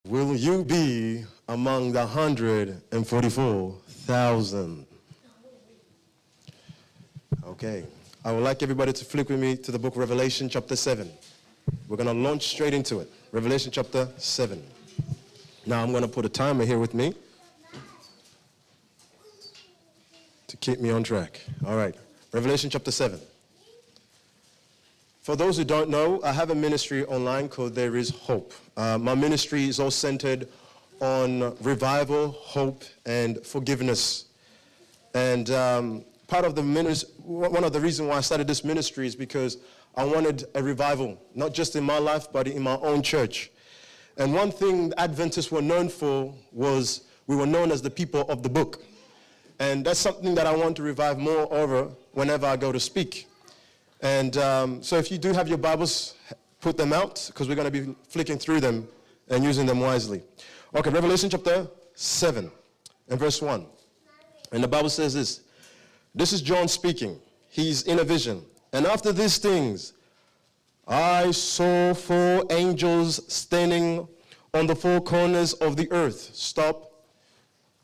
Will you be among the 144,000? Okay. I would like everybody to flick with me to the book of Revelation chapter 7. We're going to launch straight into it. Revelation chapter 7. Now I'm going to put a timer here with me to keep me on track. All right. Revelation chapter 7. For those who don't know, I have a ministry online called There Is Hope. My ministry is all centered on revival, hope, and forgiveness. And part of the ministry, one of the reasons why I started this ministry is because I wanted a revival, not just in my life, but in my own church. And one thing Adventists were known for was we were known as the people of the book. And that's something that I want to revive more over whenever I go to speak. And so if you do have your Bibles, put them out, because we're going to be flicking through them and using them wisely. Okay, Revelation chapter 7 and verse 1. And the Bible says this. This is John speaking. He's in a vision. And after these things, I saw 4 angels standing on the 4 corners of the earth. Stop.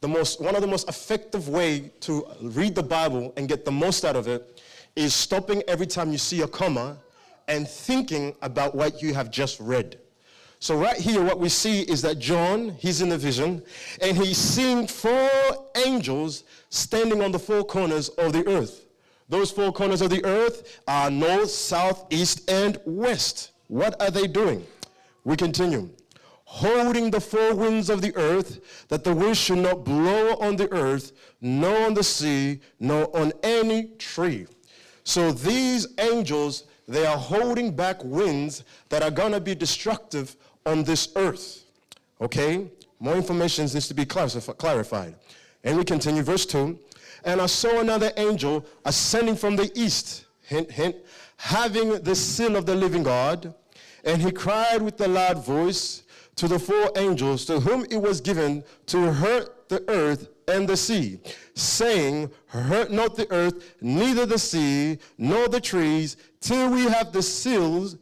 One of the most effective way to read the Bible and get the most out of it is stopping every time you see a comma and thinking about what you have just read. So right here, what we see is that John, he's in a vision, and he's seeing 4 angels standing on the 4 corners of the earth. Those 4 corners of the earth are north, south, east, and west. What are they doing? We continue. Holding the 4 winds of the earth, that the wind should not blow on the earth, nor on the sea, nor on any tree. So these angels, they are holding back winds that are going to be destructive on this earth. Okay? More information needs to be clarified. And we continue, verse 2. And I saw another angel ascending from the east, hint, hint, having the seal of the living God. And he cried with a loud voice to the 4 angels to whom it was given to hurt the earth and the sea, saying, hurt not the earth, neither the sea, nor the trees, till we have sealed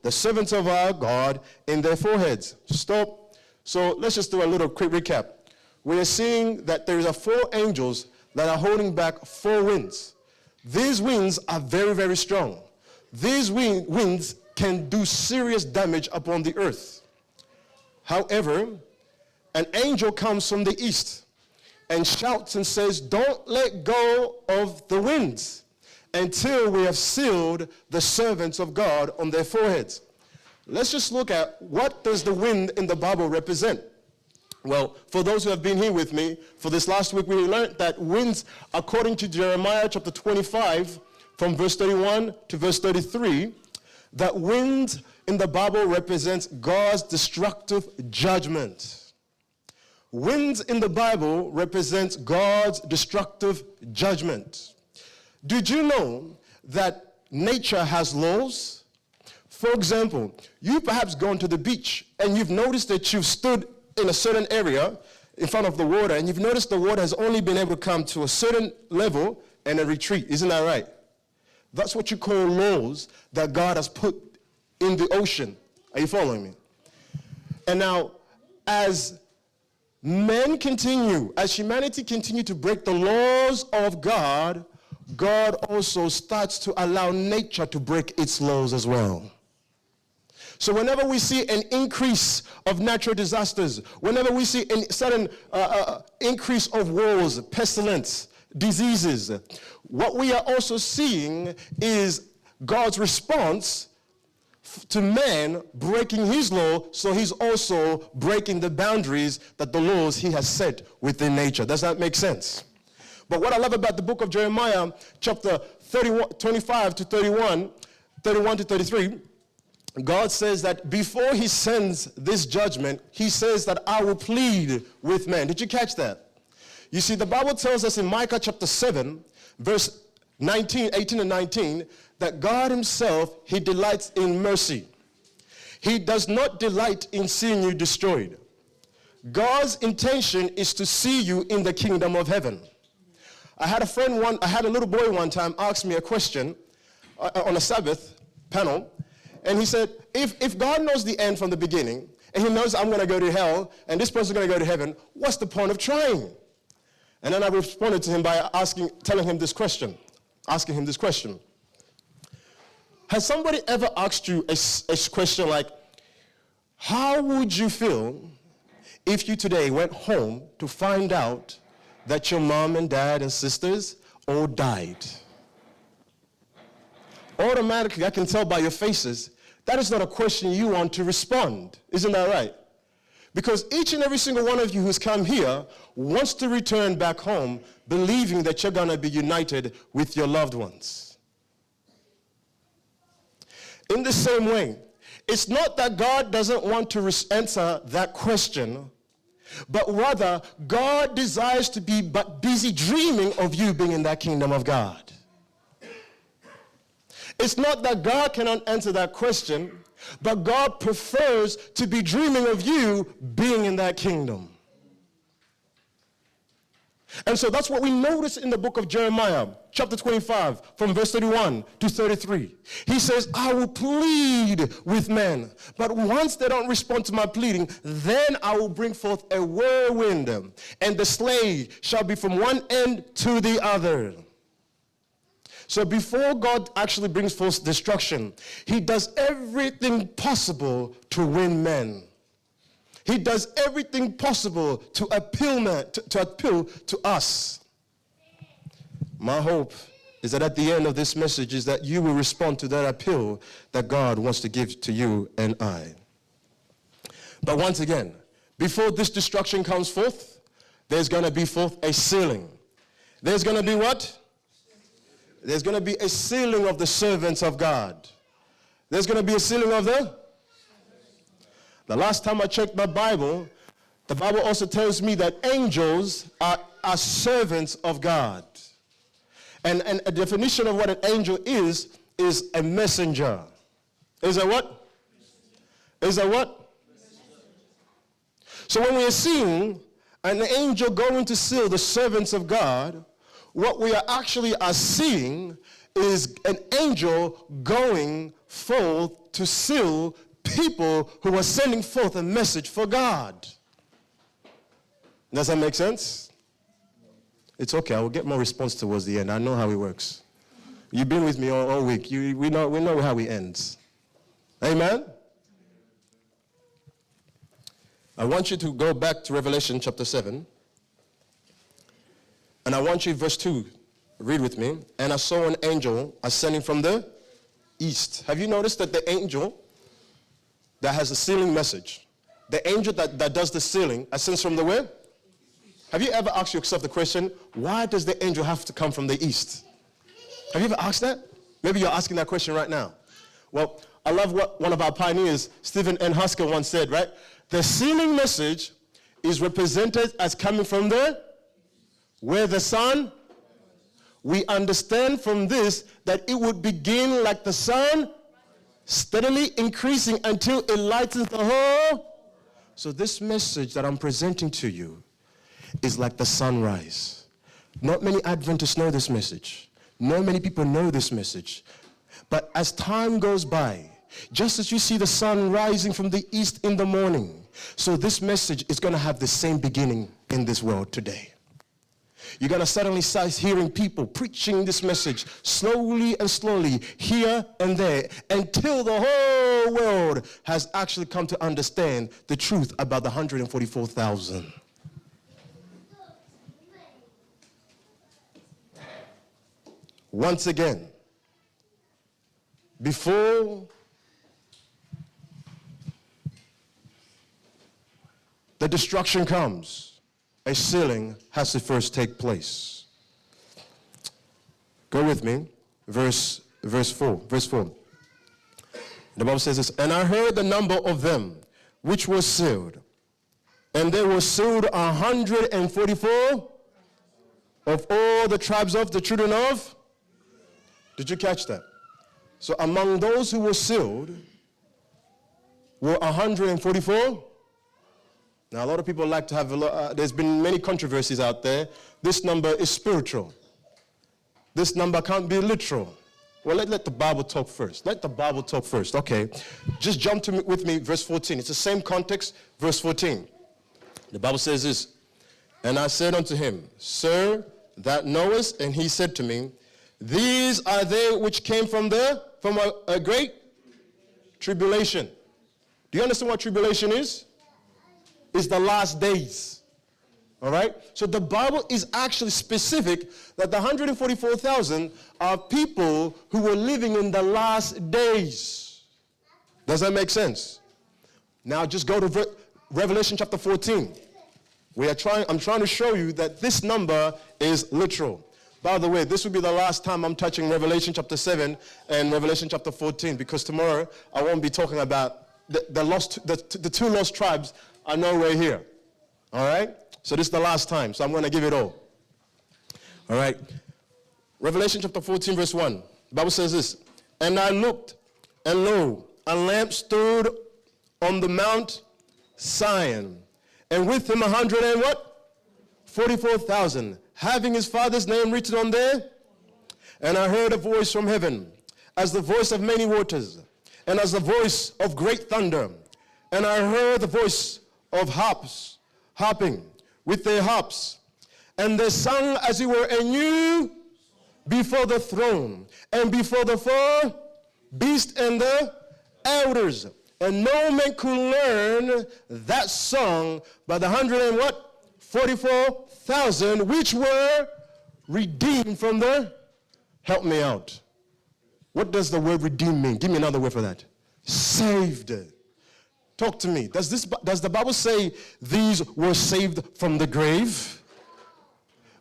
the servants of our God in their foreheads. Stop. So let's just do a little quick recap. We are seeing that there are 4 angels that are holding back 4 winds. These winds are very, very strong. These winds can do serious damage upon the earth. However, an angel comes from the east and shouts and says, don't let go of the winds until we have sealed the servants of God on their foreheads. Let's just look at what does the wind in the Bible represent. Well, for those who have been here with me, for this last week we learned that winds, according to Jeremiah chapter 25, from verse 31 to verse 33, that wind in the Bible represents God's destructive judgment. Winds in the Bible represents God's destructive judgment. Did you know that nature has laws? For example, you've perhaps gone to the beach and you've noticed that you've stood in a certain area in front of the water and you've noticed the water has only been able to come to a certain level and a retreat. Isn't that right? That's what you call laws that God has put in the ocean. Are you following me? And now, as humanity continue to break the laws of God, God also starts to allow nature to break its laws as well. So whenever we see an increase of natural disasters, whenever we see a sudden increase of wars, pestilence, diseases, what we are also seeing is God's response to man breaking his law, so he's also breaking the boundaries that the laws he has set within nature. Does that make sense? But what I love about the book of Jeremiah, chapter 25 to 31 to 33, God says that before he sends this judgment, he says that I will plead with man. Did you catch that? You see, the Bible tells us in Micah chapter 7, verse 18 and 19, that God himself, he delights in mercy. He does not delight in seeing you destroyed. God's intention is to see you in the kingdom of heaven. I had a little boy one time ask me a question on a Sabbath panel, and he said, if God knows the end from the beginning, and he knows I'm going to go to hell, and this person's going to go to heaven, what's the point of trying? And then I responded to him by asking him this question. Has somebody ever asked you a question like, how would you feel if you today went home to find out that your mom and dad and sisters all died? Automatically, I can tell by your faces, that is not a question you want to respond. Isn't that right? Because each and every single one of you who's come here wants to return back home believing that you're going to be united with your loved ones. In the same way, it's not that God doesn't want to answer that question, but rather God desires to be but busy dreaming of you being in that kingdom of God. It's not that God cannot answer that question, but God prefers to be dreaming of you being in that kingdom. And so that's what we notice in the book of Jeremiah, chapter 25, from verse 31 to 33. He says, I will plead with men, but once they don't respond to my pleading, then I will bring forth a whirlwind, and the sleigh shall be from one end to the other. So before God actually brings forth destruction, he does everything possible to win men. He does everything possible to appeal to us. My hope is that at the end of this message is that you will respond to that appeal that God wants to give to you and I. But once again, before this destruction comes forth, there's going to be forth a sealing. There's going to be what? There's going to be a sealing of the servants of God. There's going to be a sealing of the last time I checked my Bible, the Bible also tells me that angels are servants of God. And a definition of what an angel is a messenger. Is a what? Is a what? So when we are seeing an angel going to seal the servants of God, what we are actually seeing is an angel going forth to seal people who are sending forth a message for God. Does that make sense? It's okay. I will get more response towards the end. I know how it works. You've been with me all week. We know how it ends. Amen? I want you to go back to Revelation chapter 7. And I want you, verse 2, read with me. And I saw an angel ascending from the east. Have you noticed that the angel that has a sealing message, the angel that does the sealing ascends from the where? Have you ever asked yourself the question, why does the angel have to come from the east? Have you ever asked that? Maybe you're asking that question right now. Well, I love what one of our pioneers, Stephen N. Husker, once said, right? The sealing message is represented as coming from where the sun. We understand from this that it would begin like the sun, steadily increasing until it lightens the whole. So this message that I'm presenting to you is like the sunrise. Not many Adventists know this message. Not many people know this message. But as time goes by, just as you see the sun rising from the east in the morning, so this message is going to have the same beginning in this world today. You're going to suddenly start hearing people preaching this message slowly and slowly, here and there, until the whole world has actually come to understand the truth about the 144,000. Once again, before the destruction comes, a sealing has to first take place. Go with me, verse 4. The Bible says this, and I heard the number of them which were sealed, and they were sealed 144 of all the tribes of the children of. Did you catch that? So among those who were sealed were 144. Now, a lot of people like to have there's been many controversies out there. This number is spiritual. This number can't be literal. Well, let the Bible talk first. Let the Bible talk first. Okay. Just jump with me, verse 14. It's the same context, verse 14. The Bible says this, and I said unto him, Sir, thou knowest, and he said to me, These are they which came from a great tribulation. Do you understand what tribulation is? It's the last days. All right? So the Bible is actually specific that the 144,000 are people who were living in the last days. Does that make sense? Now just go to Revelation chapter 14. I'm trying to show you that this number is literal. By the way, this will be the last time I'm touching Revelation chapter 7 and Revelation chapter 14, because tomorrow I won't be talking about the two lost tribes are nowhere here. All right? So this is the last time, so I'm going to give it all. All right? Revelation chapter 14, verse 1. The Bible says this, And I looked, and lo, a lamp stood on the Mount Sion, and with him 44,000, having his Father's name written on there. And I heard a voice from heaven, as the voice of many waters, and as the voice of great thunder. And I heard the voice of harps, harping with their harps. And they sung as it were anew before the throne, and before the four beasts and the elders. And no man could learn that song but the 44,000 which were redeemed from the, help me out. What does the word redeemed mean? Give me another word for that. Saved. Talk to me. Does the Bible say these were saved from the grave?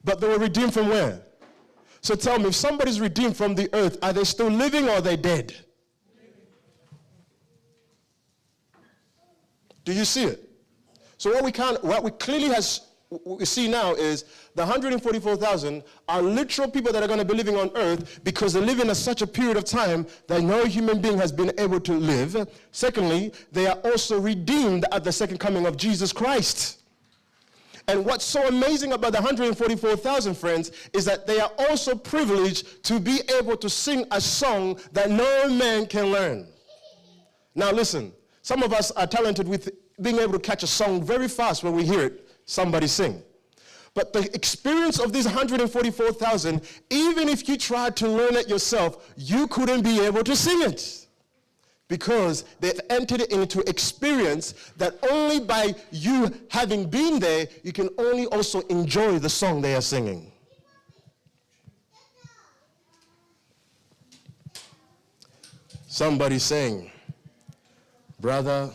But they were redeemed from where? So tell me, if somebody's redeemed from the earth, are they still living or are they dead? Do you see it? So what we clearly see now is the 144,000 are literal people that are going to be living on earth because they live in such a period of time that no human being has been able to live. Secondly, they are also redeemed at the second coming of Jesus Christ. And what's so amazing about the 144,000, friends, is that they are also privileged to be able to sing a song that no man can learn. Now listen, some of us are talented with being able to catch a song very fast when we hear it, somebody sing. But the experience of these 144,000, even if you tried to learn it yourself, you couldn't be able to sing it. Because they've entered into experience that only by you having been there, you can only also enjoy the song they are singing. Somebody saying, brother,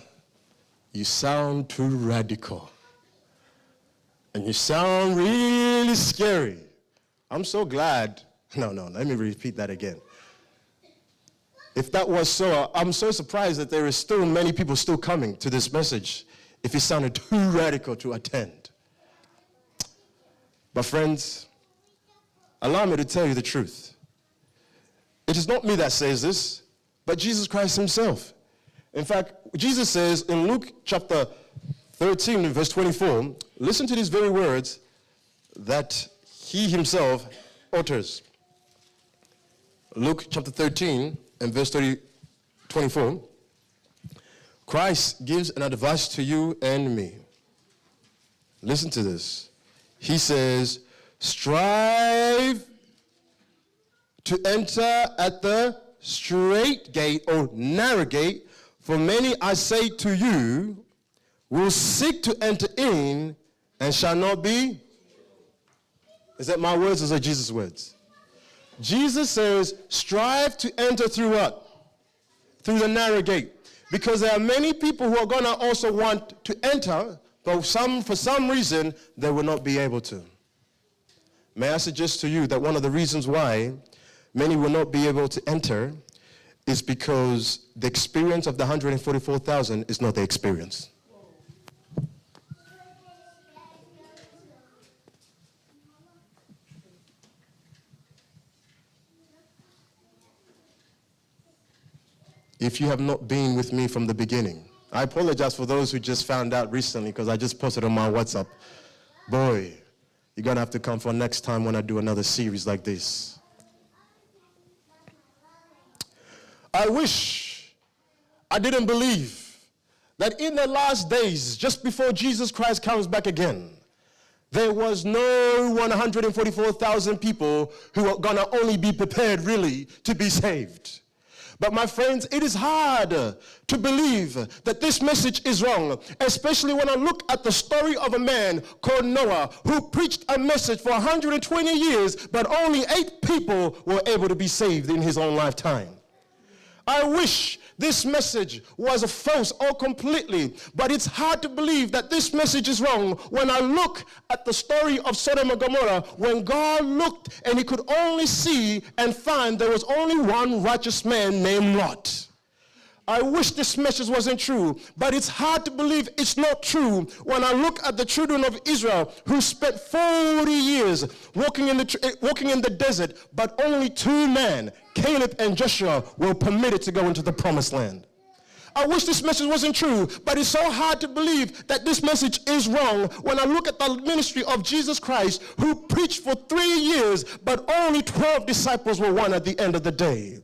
you sound too radical. And you sound really scary. I'm so glad. No, let me repeat that again. If that was so, I'm so surprised that there is still many people still coming to this message if it sounded too radical to attend. But friends, allow me to tell you the truth. It is not me that says this, but Jesus Christ himself. In fact, Jesus says in Luke chapter 13, verse 24, listen to these very words that he himself utters. Luke chapter 13 and verse 24. Christ gives an advice to you and me. Listen to this. He says, strive to enter at the straight gate or narrow gate, for many, I say to you, will seek to enter in and shall not be. Is that my words or is that Jesus' words? Jesus says, strive to enter through what? Through the narrow gate. Because there are many people who are going to also want to enter, but for some reason, they will not be able to. May I suggest to you that one of the reasons why many will not be able to enter is because the experience of the 144,000 is not the experience. If you have not been with me from the beginning, I apologize for those who just found out recently because I just posted on my WhatsApp. Boy, you're going to have to come for next time when I do another series like this. I wish I didn't believe that in the last days, just before Jesus Christ comes back again, there was no 144,000 people who are going to only be prepared really to be saved. But my friends, it is hard to believe that this message is wrong, especially when I look at the story of a man called Noah who preached a message for 120 years, but only 8 people were able to be saved in his own lifetime. I wish this message was false or completely, but it's hard to believe that this message is wrong when I look at the story of Sodom and Gomorrah, when God looked and he could only see and find there was only one righteous man named Lot. I wish this message wasn't true, but it's hard to believe it's not true when I look at the children of Israel who spent 40 years walking in the desert, but only 2 men, Caleb and Joshua, were permitted to go into the promised land. I wish this message wasn't true, but it's so hard to believe that this message is wrong when I look at the ministry of Jesus Christ, who preached for 3 years, but only 12 disciples were won at the end of the day.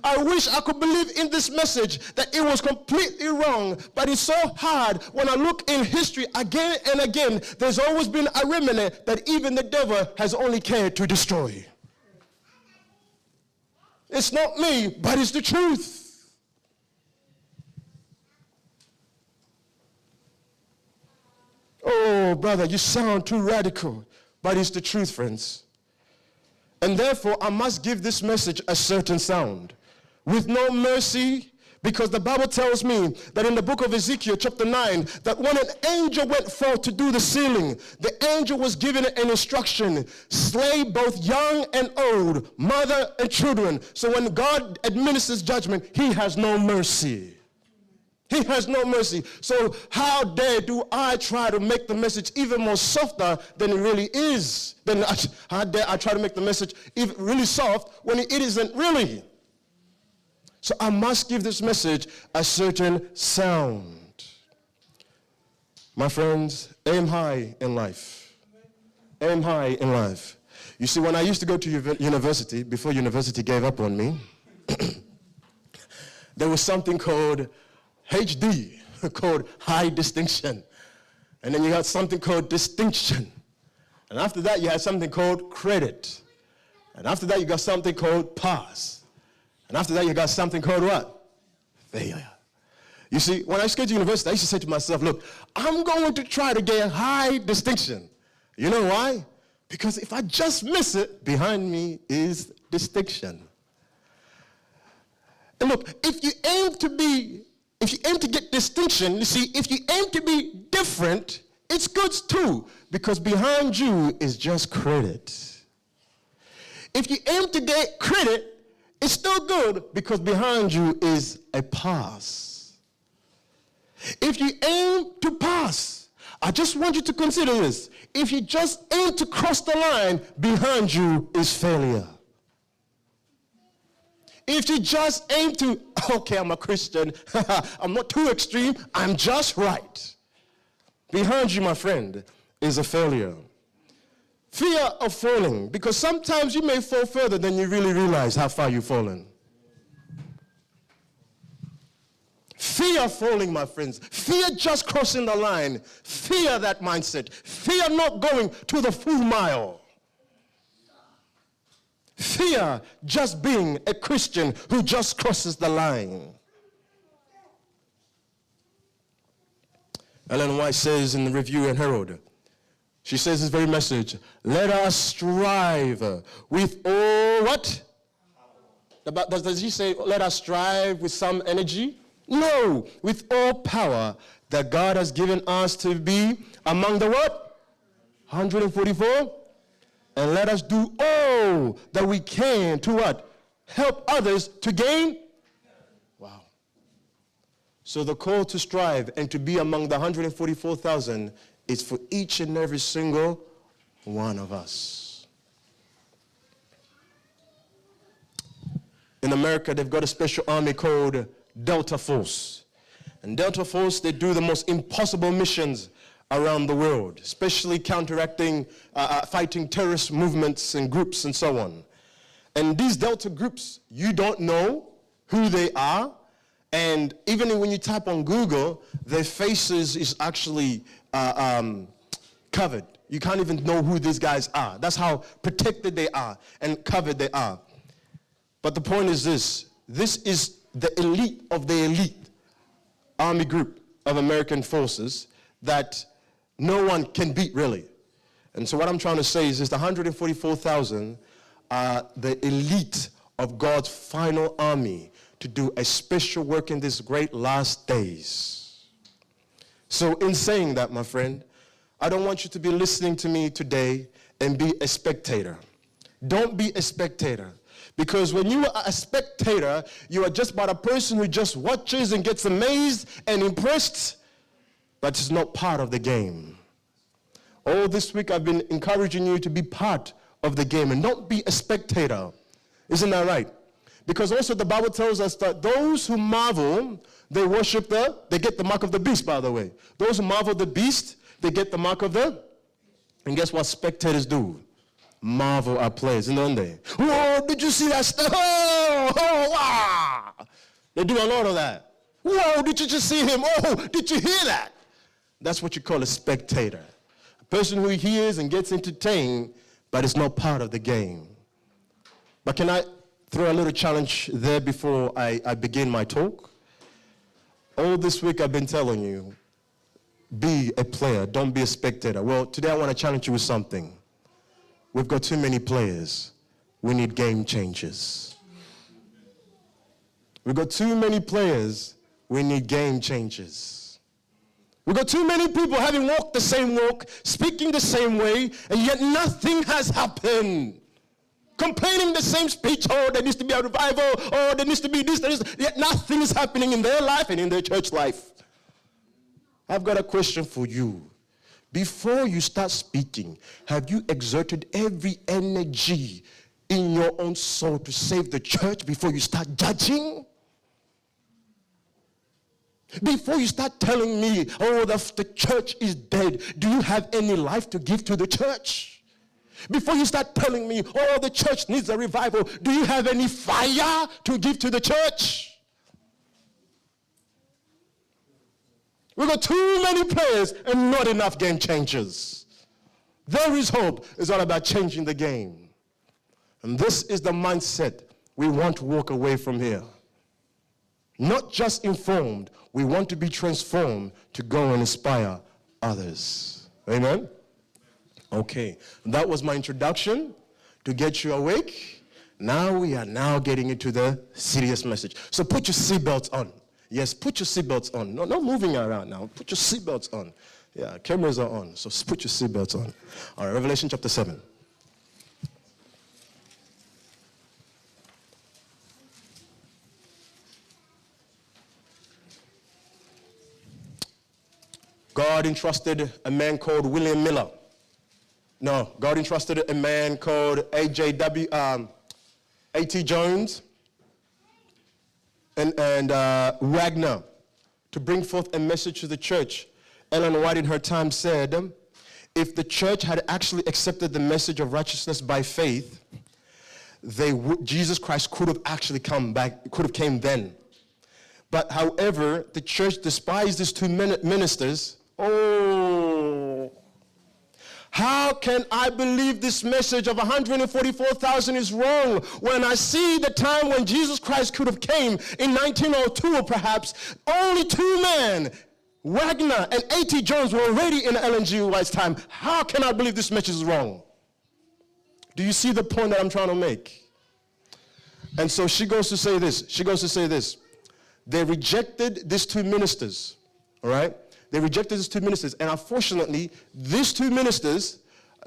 I wish I could believe in this message that it was completely wrong, but it's so hard when I look in history again and again. There's always been a remnant that even the devil has only cared to destroy. It's not me, but it's the truth. Oh, brother, you sound too radical, but it's the truth, friends. And therefore, I must give this message a certain sound. With no mercy, because the Bible tells me that in the book of Ezekiel chapter 9, that when an angel went forth to do the sealing, the angel was given an instruction: slay both young and old, mother and children. So when God administers judgment, he has no mercy. He has no mercy. So how dare do I try to make the message even more softer than it really is? Then how dare I try to make the message even really soft when it isn't really? So I must give this message a certain sound. My friends, aim high in life. Aim high in life. You see, when I used to go to university, before university gave up on me, there was something called HD, called high distinction. And then you had something called distinction. And after that, you had something called credit. And after that, you got something called pass. And after that, you got something called what? Failure. You see, when I used to go to university, I used to say to myself, look, I'm going to try to get high distinction. You know why? Because if I just miss it, behind me is distinction. And look, if you aim to get distinction, you see, if you aim to be different, it's good too, because behind you is just credit. If you aim to get credit, it's still good, because behind you is a pass. If you aim to pass, I just want you to consider this. If you just aim to cross the line, behind you is failure. If you just aim to, okay, I'm a Christian, I'm not too extreme, I'm just right, behind you, my friend, is a failure. Fear of falling, because sometimes you may fall further than you really realize how far you've fallen. Fear of falling, my friends. Fear just crossing the line. Fear that mindset. Fear not going to the full mile. Fear just being a Christian who just crosses the line. Ellen White says in the Review and Herald, she says this very message: let us strive with all what? Does she say let us strive with some energy? No, with all power that God has given us to be among the what? 144. And let us do all that we can to what? Help others to gain. Wow. So the call to strive and to be among the 144,000 is for each and every single one of us. In America, they've got a special army called Delta Force. And Delta Force, they do the most impossible missions around the world, especially counteracting, fighting terrorist movements and groups and so on. And these Delta groups, you don't know, who they are. And even when you type on Google, their faces is actually covered. You can't even know who these guys are. That's how protected they are and covered they are. But the point is this. This is the elite of the elite army group of American forces that no one can beat, really. And so what I'm trying to say is the 144,000 are the elite of God's final army to do a special work in these great last days. So in saying that, my friend, I don't want you to be listening to me today and be a spectator. Don't be a spectator. Because when you are a spectator, you are just about a person who just watches and gets amazed and impressed, but is not part of the game. All this week I've been encouraging you to be part of the game and don't be a spectator. Isn't that right? Because also the Bible tells us that those who marvel, they worship they get the mark of the beast, by the way. Those who marvel the beast, they get the mark of and guess what spectators do? Marvel our players, don't they? Whoa, did you see that stuff? Oh, wow. They do a lot of that. Whoa, did you just see him? Oh, did you hear that? That's what you call a spectator. A person who hears and gets entertained, but is not part of the game. But can I throw a little challenge there before I begin my talk? All this week I've been telling you, be a player, don't be a spectator. Well, today I want to challenge you with something. We've got too many players. We need game changers. We've got too many players. We need game changers. We've got too many people having walked the same walk, speaking the same way, and yet nothing has happened. Complaining the same speech, oh, there needs to be a revival, oh, there needs to be this, yet nothing is happening in their life and in their church life. I've got a question for you. Before you start speaking, have you exerted every energy in your own soul to save the church before you start judging? Before you start telling me, oh, the church is dead, do you have any life to give to the church? Before you start telling me, oh, the church needs a revival, do you have any fire to give to the church? We've got too many players and not enough game changers. There is hope. It's all about changing the game. And this is the mindset we want to walk away from here. Not just informed, we want to be transformed to go and inspire others. Amen? Okay, that was my introduction to get you awake. Now we are now getting into the serious message. So put your seatbelts on. Yes, put your seatbelts on. No moving around now. Put your seatbelts on. Yeah, cameras are on, so put your seatbelts on. All right, Revelation chapter 7. God entrusted a man called William Miller. No, God entrusted a man called A.T. Jones and Wagner to bring forth a message to the church. Ellen White in her time said, if the church had actually accepted the message of righteousness by faith, Jesus Christ could have actually come back, could have came then. But however, the church despised these two ministers. Oh, how can I believe this message of 144,000 is wrong when I see the time when Jesus Christ could have came in 1902 or perhaps only two men, Wagner and A.T. Jones, were already in Ellen G. White's time. How can I believe this message is wrong? Do you see the point that I'm trying to make? And so she goes to say this. They rejected these two ministers, all right? They rejected these two ministers, and unfortunately, these two ministers,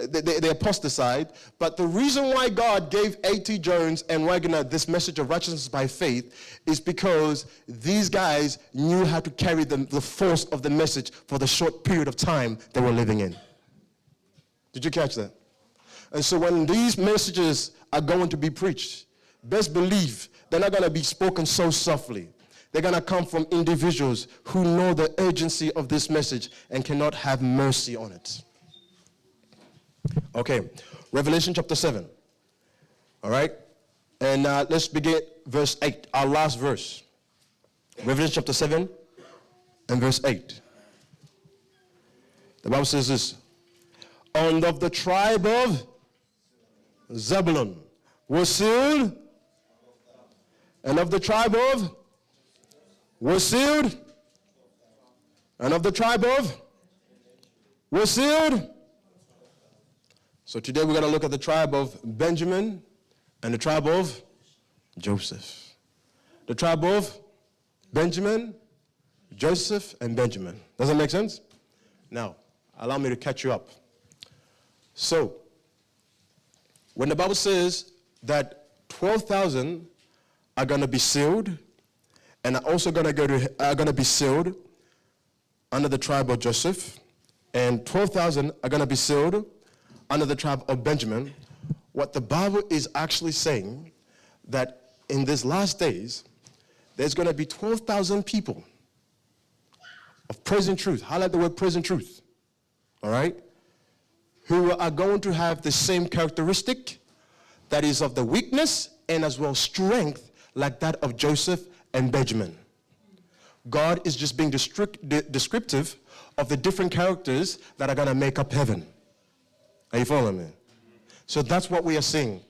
they apostatized, but the reason why God gave A.T. Jones and Wagner this message of righteousness by faith is because these guys knew how to carry the force of the message for the short period of time they were living in. Did you catch that? And so when these messages are going to be preached, best believe they're not going to be spoken so softly. They're going to come from individuals who know the urgency of this message and cannot have mercy on it. Okay, Revelation chapter 7. All right, and let's begin verse 8, our last verse. Revelation chapter 7 and verse 8. The Bible says this, and of the tribe of Zebulun was sealed, and of the tribe of was sealed, and of the tribe of was sealed. So today we're going to look at the tribe of Benjamin and the tribe of Joseph. The tribe of Benjamin, Joseph, and Benjamin. Does that make sense? Now, allow me to catch you up. So, when the Bible says that 12,000 are going to be sealed, and are also going to be sealed under the tribe of Joseph, and 12,000 are going to be sealed under the tribe of Benjamin, what the Bible is actually saying that in these last days, there's going to be 12,000 people of praising truth. Highlight the word praising truth. All right? Who are going to have the same characteristic that is of the weakness and as well strength like that of Joseph and Benjamin. God is just being descriptive of the different characters that are going to make up heaven. Are you following me? So that's what we are seeing.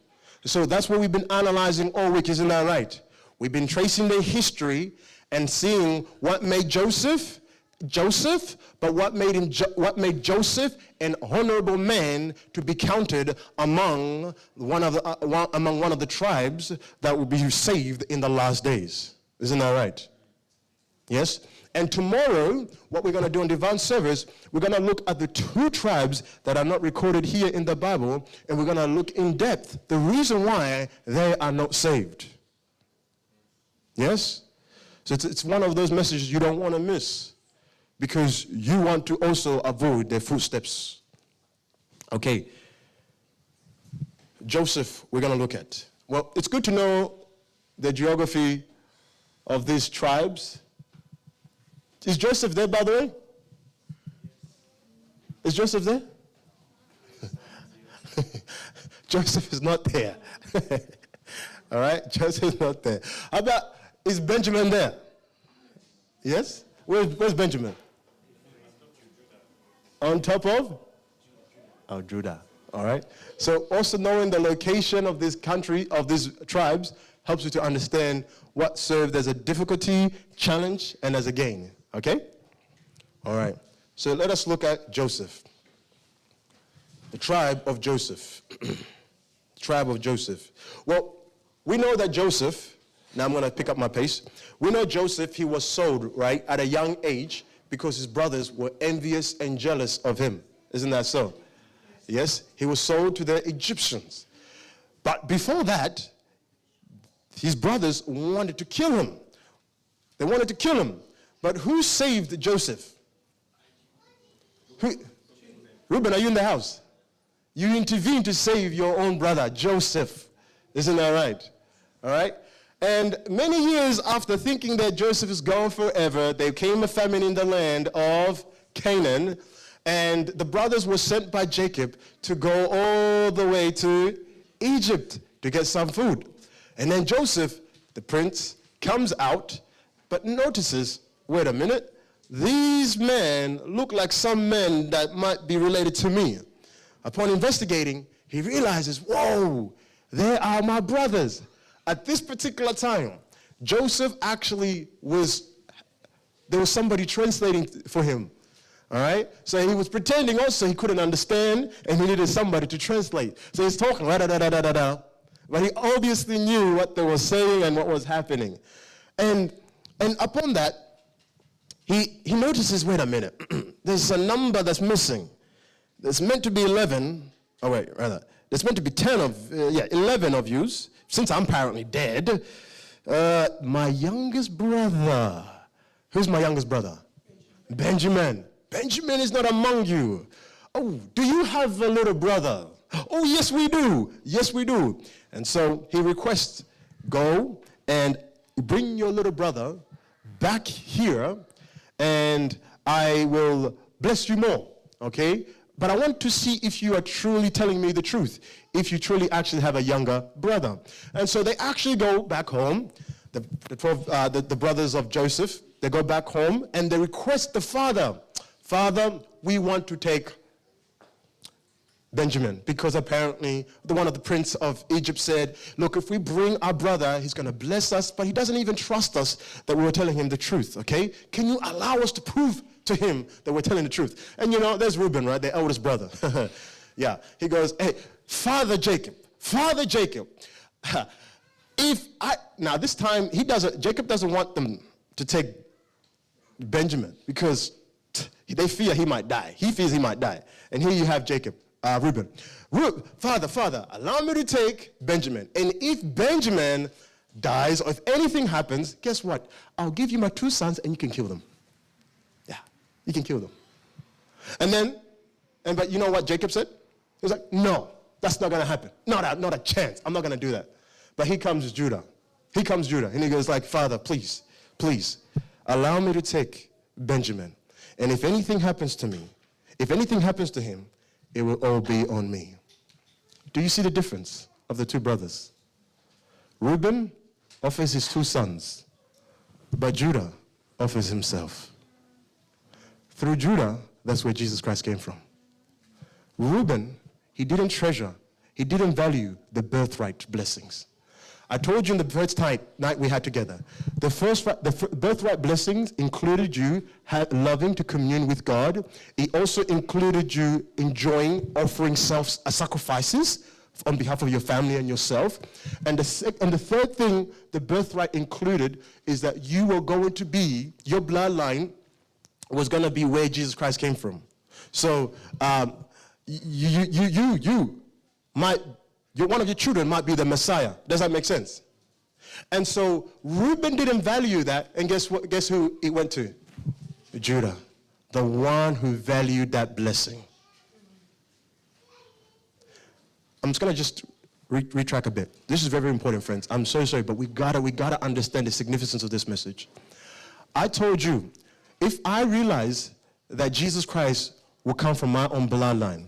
So that's what we've been analyzing all week, isn't that right? We've been tracing the history and seeing what made Joseph, but what made Joseph an honorable man to be counted among one of the tribes that will be saved in the last days. Isn't that right? Yes? And tomorrow, what we're going to do in divine service, we're going to look at the two tribes that are not recorded here in the Bible, and we're going to look in depth the reason why they are not saved. Yes? So it's one of those messages you don't want to miss, because you want to also avoid their footsteps. Okay. Joseph, we're going to look at. Well, it's good to know the geography of these tribes. Is Joseph there, by the way? Is Joseph there? Joseph is not there. All right? Joseph is not there. How about, is Benjamin there? Yes? Where's Benjamin? On top of? Oh, Judah. All right? So also knowing the location of this country, of these tribes, helps you to understand what served as a difficulty, challenge, and as a gain. Okay? All right. So let us look at Joseph. The tribe of Joseph. Tribe of Joseph. Well, we know that Joseph, now I'm going to pick up my pace. We know Joseph, he was sold, right, at a young age because his brothers were envious and jealous of him. Isn't that so? Yes, he was sold to the Egyptians. But before that, his brothers wanted to kill him. They wanted to kill him. But who saved Joseph? Reuben, are you in the house? You intervened to save your own brother, Joseph. Isn't that right? All right? And many years after thinking that Joseph is gone forever, there came a famine in the land of Canaan, and the brothers were sent by Jacob to go all the way to Egypt to get some food. And then Joseph, the prince, comes out, but notices, wait a minute, these men look like some men that might be related to me. Upon investigating, he realizes, whoa, they are my brothers. At this particular time, Joseph actually there was somebody translating for him. All right? So he was pretending also he couldn't understand, and he needed somebody to translate. So he's talking, da-da-da-da-da-da. But he obviously knew what they were saying and what was happening. And upon that, he notices, wait a minute, there's a number that's missing. There's meant to be 11, there's meant to be 11 of you, since I'm apparently dead. My youngest brother. Who's my youngest brother? Benjamin. Benjamin is not among you. Oh, do you have a little brother? Oh, yes, we do. Yes, we do. And so he requests, go and bring your little brother back here, and I will bless you more, okay? but I want to see if you are truly telling me the truth, if you truly actually have a younger brother. And so they actually go back home, the brothers of Joseph, they go back home and they request the father, Father, we want to take Benjamin, because apparently one of the prince of Egypt said, look, if we bring our brother, he's going to bless us, but he doesn't even trust us that we were telling him the truth, okay? Can you allow us to prove to him that we're telling the truth? And there's Reuben, right, the eldest brother. Yeah, he goes, hey, Father Jacob, now this time, Jacob doesn't want them to take Benjamin, because they fear he might die. He fears he might die. And here you have Jacob. Reuben, Father, allow me to take Benjamin. And if Benjamin dies or if anything happens, guess what? I'll give you my 2 sons and you can kill them. Yeah, you can kill them. But you know what Jacob said? He was like, no, that's not going to happen. Not a chance. I'm not going to do that. But here comes Judah. And he goes like, Father, please, allow me to take Benjamin. And if anything happens to me, if anything happens to him, it will all be on me. Do you see the difference of the 2 brothers? Reuben offers his 2 sons, but Judah offers himself. Through Judah, that's where Jesus Christ came from. Reuben, he didn't treasure, he didn't value the birthright blessings. I told you in the first night we had together, the birthright blessings included you loving to commune with God. It also included you enjoying offering sacrifices on behalf of your family and yourself. And the third thing the birthright included is that you were going to be, your bloodline was going to be where Jesus Christ came from. So one of your children might be the Messiah. Does that make sense? And so Reuben didn't value that, and guess who it went to? Judah, the one who valued that blessing. I'm just going to retrack a bit. This is very important, friends. I'm so sorry, but we gotta understand the significance of this message. I told you, if I realize that Jesus Christ will come from my own bloodline,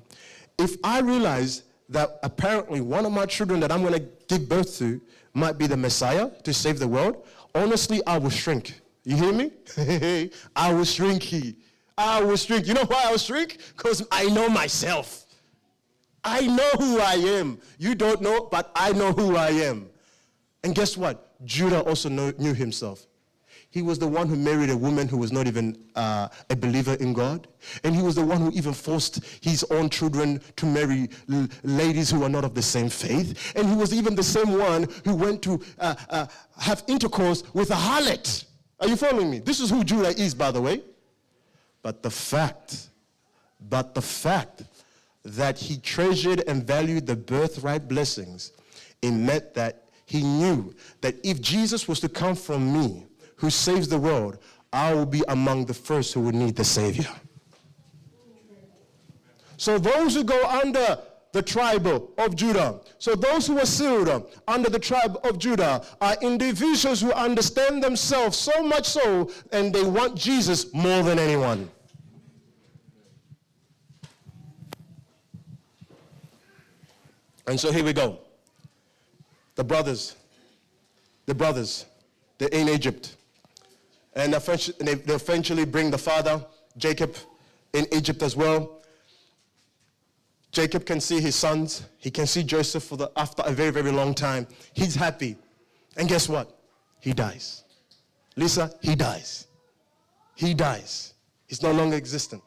if I realize that apparently one of my children that I'm going to give birth to might be the Messiah to save the world, honestly, I will shrink. You hear me? I will shrink. You know why I will shrink? Because I know myself. I know who I am. You don't know, but I know who I am. And guess what? Judah also knew himself. He was the one who married a woman who was not even a believer in God. And he was the one who even forced his own children to marry ladies who are not of the same faith. And he was even the same one who went to have intercourse with a harlot. Are you following me? This is who Judah is, by the way. But the fact that he treasured and valued the birthright blessings, it meant that he knew that if Jesus was to come from me, who saves the world, I will be among the first who would need the Savior. So those who go under the tribe of Judah, so those who are sealed under the tribe of Judah are individuals who understand themselves so much so, and they want Jesus more than anyone. And so here we go. The brothers, they're in Egypt. And they eventually bring the father, Jacob, in Egypt as well. Jacob can see his sons. He can see Joseph after a very, very long time. He's happy. And guess what? He dies. Lisa, he dies. He dies. He's no longer existent.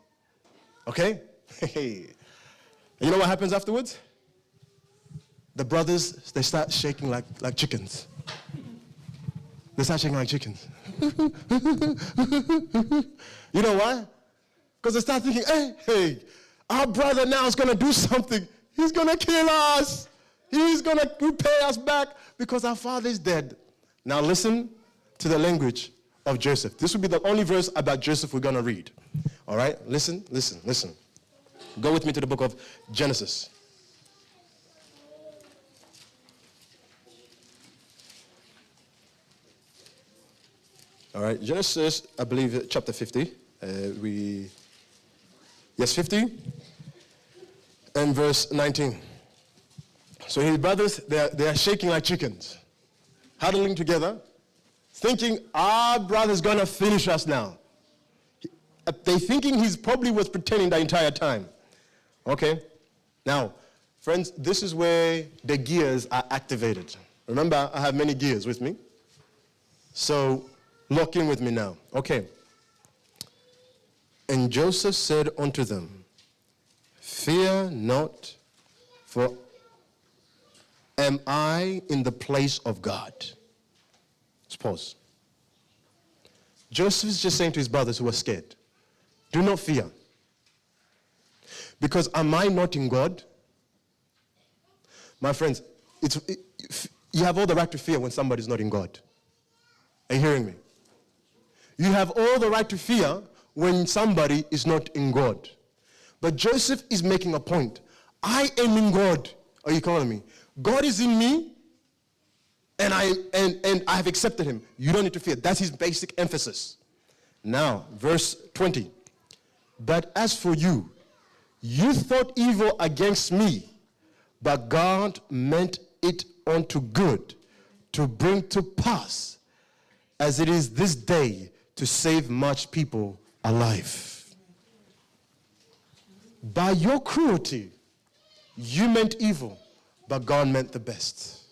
Okay? You know what happens afterwards? The brothers, they start shaking like chickens. They start shaking like chickens. You know why? Because they start thinking, hey, our brother now is going to do something. He's going to kill us. He's going to repay us back because our father is dead. Now listen to the language of Joseph. This will be the only verse about Joseph we're going to read. All right? Listen. Go with me to the book of Genesis. All right, Genesis, I believe, chapter 50. 50. and verse 19. So his brothers, they are shaking like chickens, huddling together, thinking, our brother's going to finish us now. They thinking he's probably was pretending the entire time. Okay? Now, friends, this is where the gears are activated. Remember, I have many gears with me. So, lock in with me now. Okay. And Joseph said unto them, fear not, for am I in the place of God? Let's pause. Joseph is just saying to his brothers who were scared, do not fear. Because am I not in God? My friends, you have all the right to fear when somebody's not in God. Are you hearing me? You have all the right to fear when somebody is not in God. But Joseph is making a point. I am in God. Are you calling me? God is in me, and I have accepted him. You don't need to fear. That's his basic emphasis. Now, verse 20. But as for you, you thought evil against me, but God meant it unto good, to bring to pass, as it is this day, to save much people alive. By your cruelty, you meant evil, but God meant the best.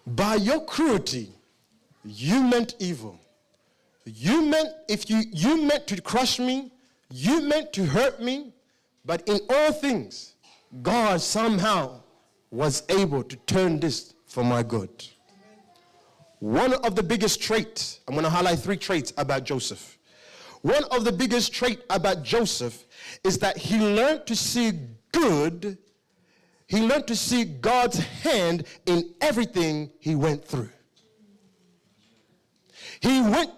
By your cruelty, you meant evil. You meant to crush me, you meant to hurt me, but in all things, God somehow was able to turn this for my good. One of the biggest traits, I'm going to highlight 3 traits about Joseph. One of the biggest traits about Joseph is that he learned to see good. He learned to see God's hand in everything he went through. He learned,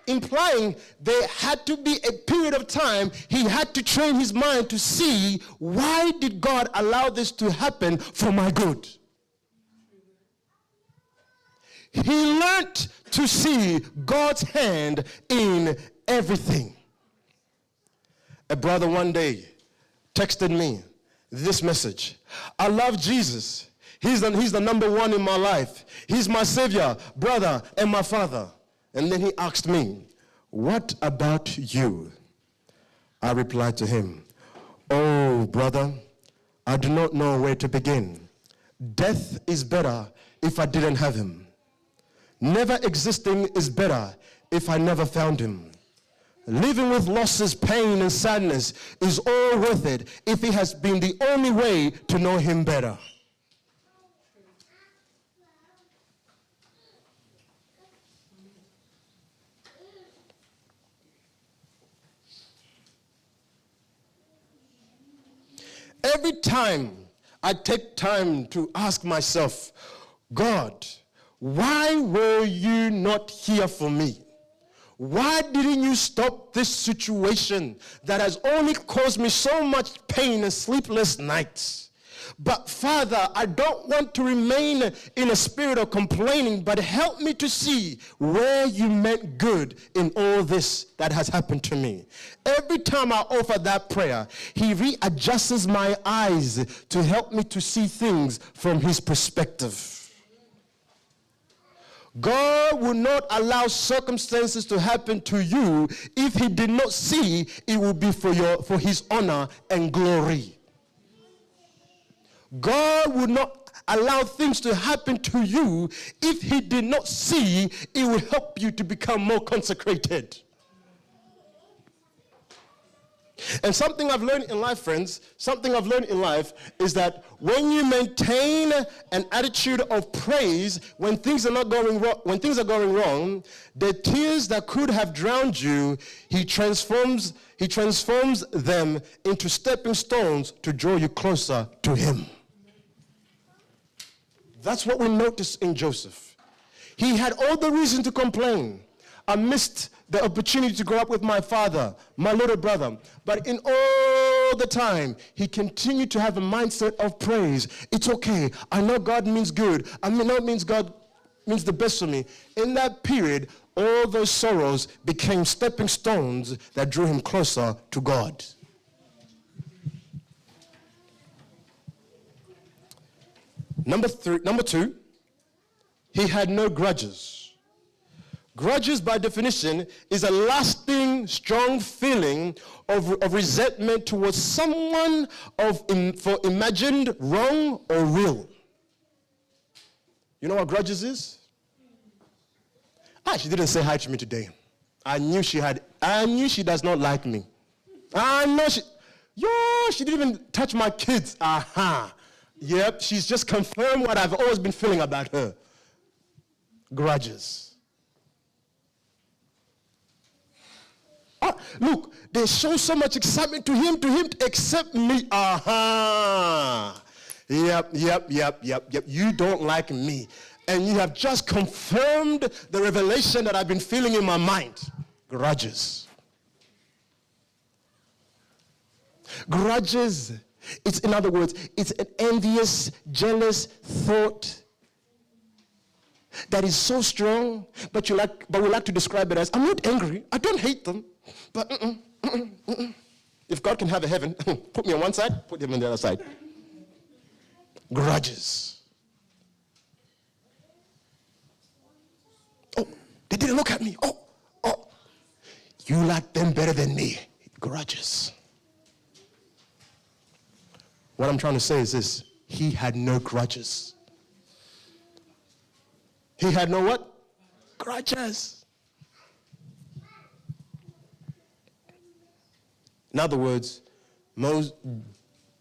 implying there had to be a period of time he had to train his mind to see, why did God allow this to happen for my good? He learned to see God's hand in everything. A brother one day texted me this message. I love Jesus. He's the number one in my life. He's my savior, brother, and my father. And then he asked me, what about you? I replied to him, oh, brother, I do not know where to begin. Death is better if I didn't have him. Never existing is better if I never found him. Living with losses, pain, and sadness is all worth it if it has been the only way to know him better. Every time I take time to ask myself, God, why were you not here for me? Why didn't you stop this situation that has only caused me so much pain and sleepless nights? But Father, I don't want to remain in a spirit of complaining, but help me to see where you meant good in all this that has happened to me. Every time I offer that prayer, he readjusts my eyes to help me to see things from his perspective. God will not allow circumstances to happen to you if he did not see it will be for his honor and glory. God would not allow things to happen to you if he did not see it will help you to become more consecrated. And something I've learned in life, friends, is that when you maintain an attitude of praise when things are not going wrong, when things are going wrong, the tears that could have drowned you, he transforms them into stepping stones to draw you closer to him. That's what we notice in Joseph. He had all the reason to complain I missed the opportunity to grow up with my father, my little brother. But in all the time, he continued to have a mindset of praise. It's okay. I know God means good. I know it means God means the best for me. In that period, all those sorrows became stepping stones that drew him closer to God. Number two, he had no grudges. Grudges, by definition, is a lasting, strong feeling of resentment towards someone for imagined wrong or real. You know what grudges is? She didn't say hi to me today. I knew she does not like me. I know she didn't even touch my kids. Aha. Yep, she's just confirmed what I've always been feeling about her. Grudges. Look, they show so much excitement to him to accept me. Aha. Yep. You don't like me. And you have just confirmed the revelation that I've been feeling in my mind. Grudges. Grudges. It's, in other words, it's an envious, jealous thought that is so strong, but we like to describe it as, I'm not angry, I don't hate them, but if God can have a heaven, put me on one side, put him on the other side. Grudges. Oh, they didn't look at me. Oh, you like them better than me. Grudges. What I'm trying to say is this: he had no grudges. He had no what? Grudges. In other words,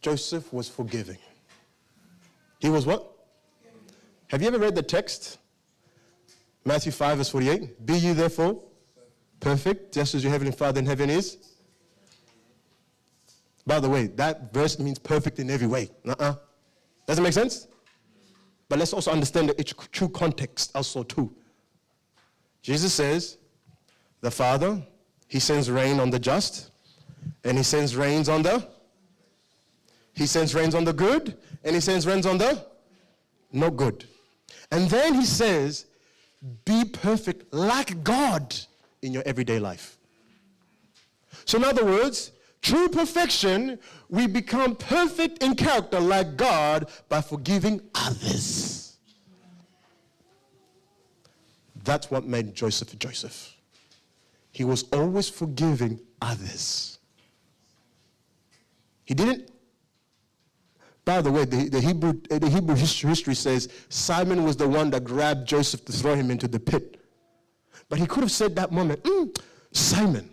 Joseph was forgiving. He was what? Have you ever read the text? Matthew 5, verse 48. Be ye therefore perfect, just as your heavenly Father in heaven is. By the way, that verse means perfect in every way. Does it make sense? But let's also understand the true context also too. Jesus says, the Father, he sends rain on the just, and he sends rains on the good, and he sends rains on the no good. And then he says, be perfect like God in your everyday life. So in other words, true perfection, we become perfect in character like God by forgiving others. That's what made Joseph Joseph. He was always forgiving others. He didn't. By the way, the Hebrew history says Simon was the one that grabbed Joseph to throw him into the pit. But he could have said that moment, Simon,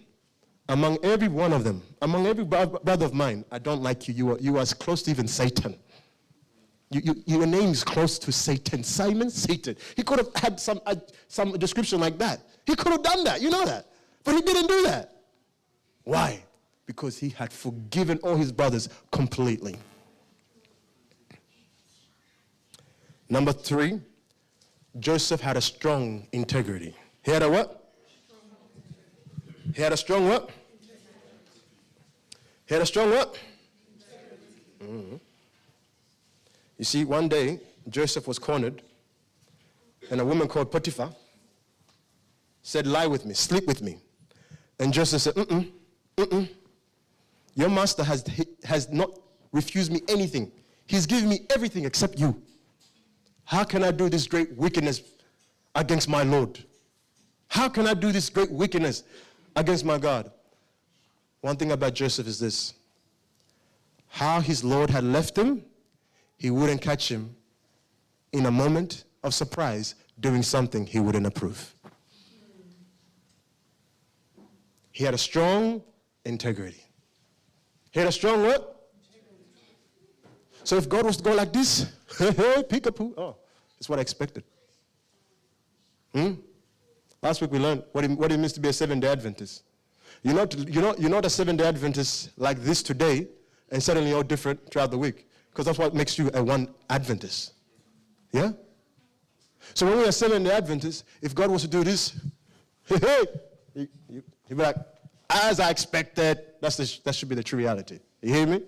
among every one of them, among every brother of mine, I don't like you. You are as close to even Satan. Your name is close to Satan. Simon, Satan. He could have had some description like that. He could have done that. You know that. But he didn't do that. Why? Because he had forgiven all his brothers completely. Number 3, Joseph had a strong integrity. He had a what? He had a strong what? He had a strong what? Mm-hmm. You see, one day, Joseph was cornered, and a woman called Potiphar said, lie with me, sleep with me. And Joseph said, your master has not refused me anything. He's given me everything except you. How can I do this great wickedness against my Lord? How can I do this great wickedness against my God? One thing about Joseph is this: how his Lord had left him, he wouldn't catch him in a moment of surprise doing something he wouldn't approve. He had a strong integrity. He had a strong what? So if God was to go like this, peekaboo, that's what I expected. Last week we learned what it means to be a Seventh-day Adventist. You're not a Seventh-day Adventist like this today, and suddenly you're different throughout the week, because that's what makes you a one Adventist. Yeah? So when we are Seventh-day Adventists, if God was to do this, Hey, he'd be like, as I expected. That should be the true reality. You hear me?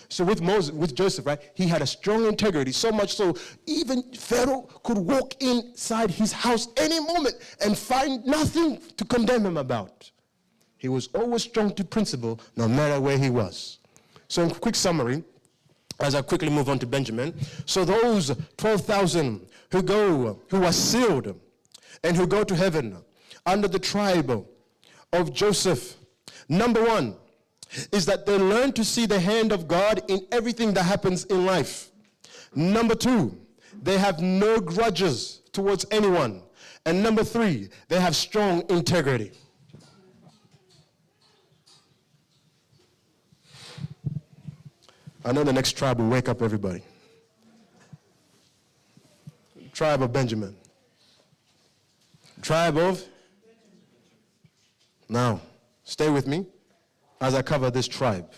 So with Joseph, right, he had a strong integrity, so much so even Pharaoh could walk inside his house any moment and find nothing to condemn him about. He was always strong to principle, no matter where he was. So in quick summary, as I quickly move on to Benjamin, so those 12,000 who are sealed and who go to heaven under the tribe of Joseph, number one is that they learn to see the hand of God in everything that happens in life. Number two, they have no grudges towards anyone. And number three, they have strong integrity. I know the next tribe will wake up everybody. Tribe of Benjamin. Tribe of? Now, stay with me as I cover this tribe.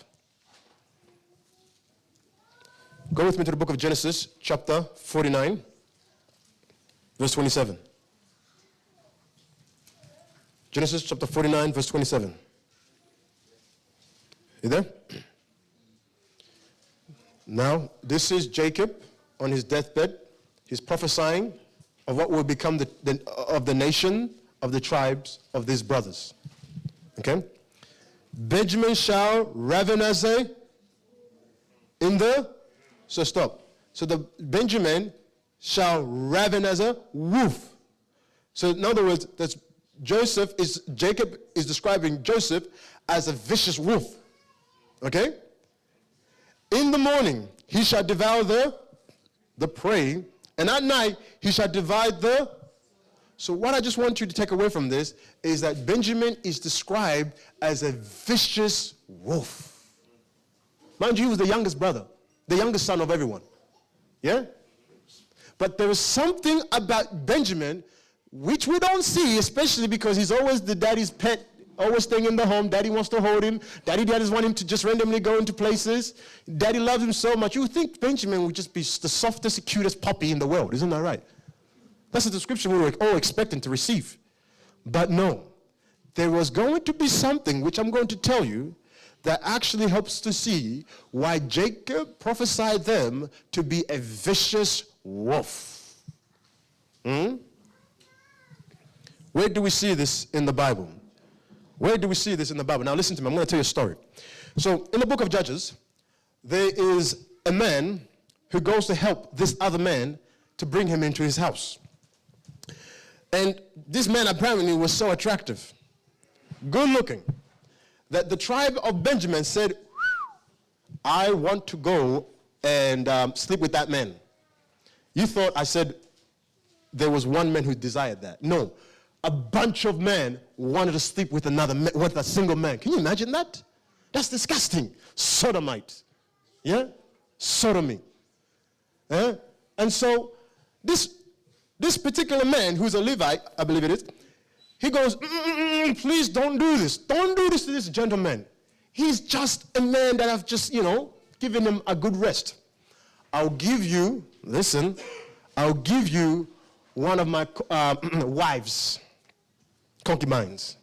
Go with me to the book of Genesis, chapter 49, verse 27. Genesis chapter 49, verse 27. You there? Now, this is Jacob on his deathbed. He's prophesying of what will become of the nation, of the tribes of these brothers. Okay? Benjamin shall raven as a so stop. So the Benjamin shall raven as a wolf. So in other words, Jacob is describing Joseph as a vicious wolf. Okay? In the morning he shall devour the prey, and at night he shall divide the. So what I just want you to take away from this is that Benjamin is described as a vicious wolf. Mind you, he was the youngest brother, the youngest son of everyone. Yeah? But there is something about Benjamin which we don't see, especially because he's always the daddy's pet, always staying in the home. Daddy wants to hold him. Daddy doesn't want him to just randomly go into places. Daddy loves him so much. You would think Benjamin would just be the softest, cutest puppy in the world. Isn't that right? That's the description we were all expecting to receive. But no, there was going to be something, which I'm going to tell you, that actually helps to see why Jacob prophesied them to be a vicious wolf. Where do we see this in the Bible? Where do we see this in the Bible? Now listen to me, I'm going to tell you a story. So in the book of Judges, there is a man who goes to help this other man to bring him into his house. And this man apparently was so attractive, good looking, that the tribe of Benjamin said, I want to go and sleep with that man. You thought I said there was one man who desired that. No, a bunch of men wanted to sleep with with a single man. Can you imagine that? That's disgusting. Sodomite. Yeah? Sodomy. Yeah? And so this particular man, who's a Levite, I believe it is, he goes, please don't do this. Don't do this to this gentleman. He's just a man that I've just, given him a good rest. I'll give you, listen, I'll give you one of my wives, concubines.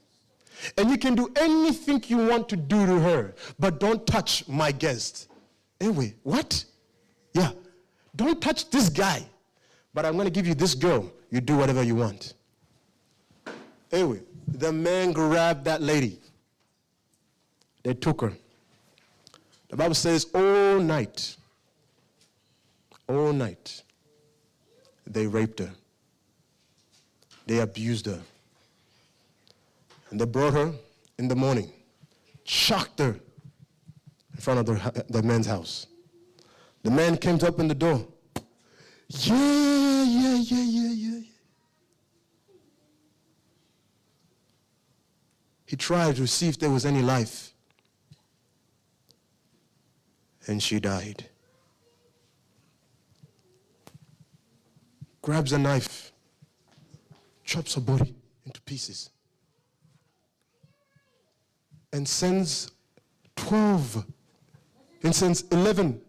And you can do anything you want to do to her, but don't touch my guest. Anyway, what? Yeah, don't touch this guy, but I'm going to give you this girl. You do whatever you want. Anyway, the man grabbed that lady. They took her. The Bible says all night, they raped her. They abused her. And they brought her in the morning, chucked her in front of the man's house. The man came to open the door. Yeah. He tried to see if there was any life. And she died. Grabs a knife, chops her body into pieces, and sends 11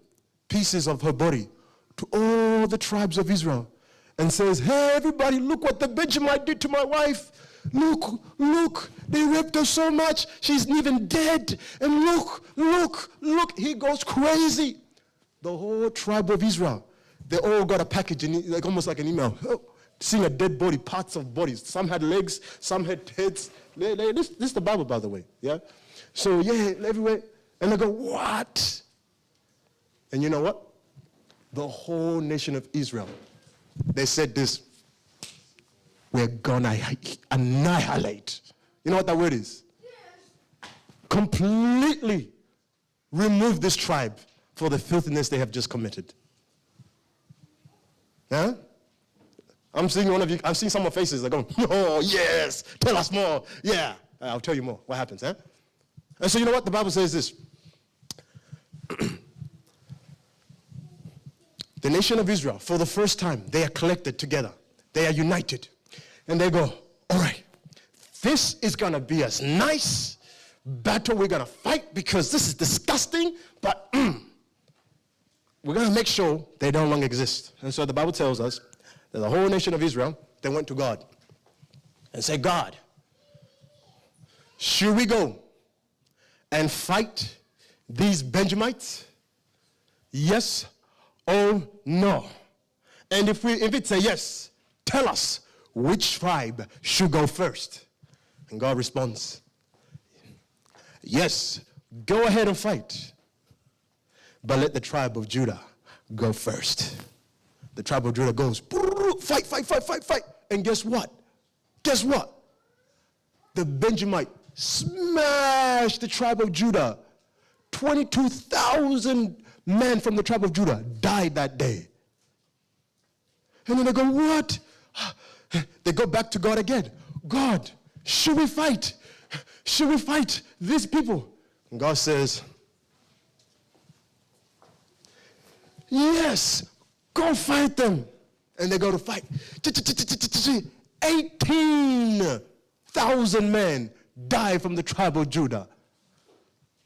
pieces of her body to all the tribes of Israel, and says, hey, everybody, look what the Benjamite did to my wife. look, they raped her so much, she's even dead. And look, he goes crazy. The whole tribe of Israel, they all got a package, like almost like an email. Oh, seeing a dead body, parts of bodies. Some had legs, some had heads. This is the Bible, by the way, yeah? So, yeah, everywhere. And they go, what? And you know what? The whole nation of Israel, they said this, we're gonna annihilate. You know what that word is? Yes. Completely remove this tribe for the filthiness they have just committed. Huh? I'm seeing one of you, I've seen some of your faces, they're going, oh, yes, tell us more. Yeah, I'll tell you more. What happens, huh? And so you know what? The Bible says this. The nation of Israel, for the first time, they are collected together. They are united. And they go, all right, this is going to be a nice battle we're going to fight because this is disgusting, but we're going to make sure they no longer exist. And so the Bible tells us that the whole nation of Israel, they went to God and said, God, should we go and fight these Benjamites? Yes or no? And if it's a yes, tell us which tribe should go first. And God responds, yes, go ahead and fight, but let the tribe of Judah go first. The tribe of Judah goes, fight. And guess what? The Benjamite smashed the tribe of Judah. 22,000 men from the tribe of Judah died that day. And then they go, what? They go back to God again. God, should we fight? Should we fight these people? And God says, yes, go fight them. And they go to fight. 18,000 men die from the tribe of Judah.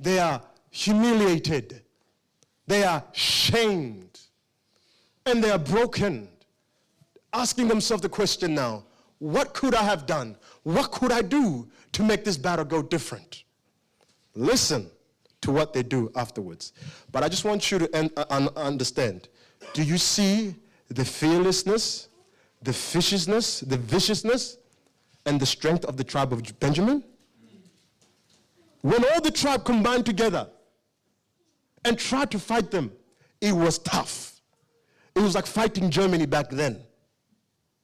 They are humiliated. They are shamed. And they are broken. Asking themselves the question now, what could I have done? What could I do to make this battle go different? Listen to what they do afterwards. But I just want you to understand. Do you see the fearlessness, the viciousness, and the strength of the tribe of Benjamin? When all the tribe combined together and tried to fight them, it was tough. It was like fighting Germany back then.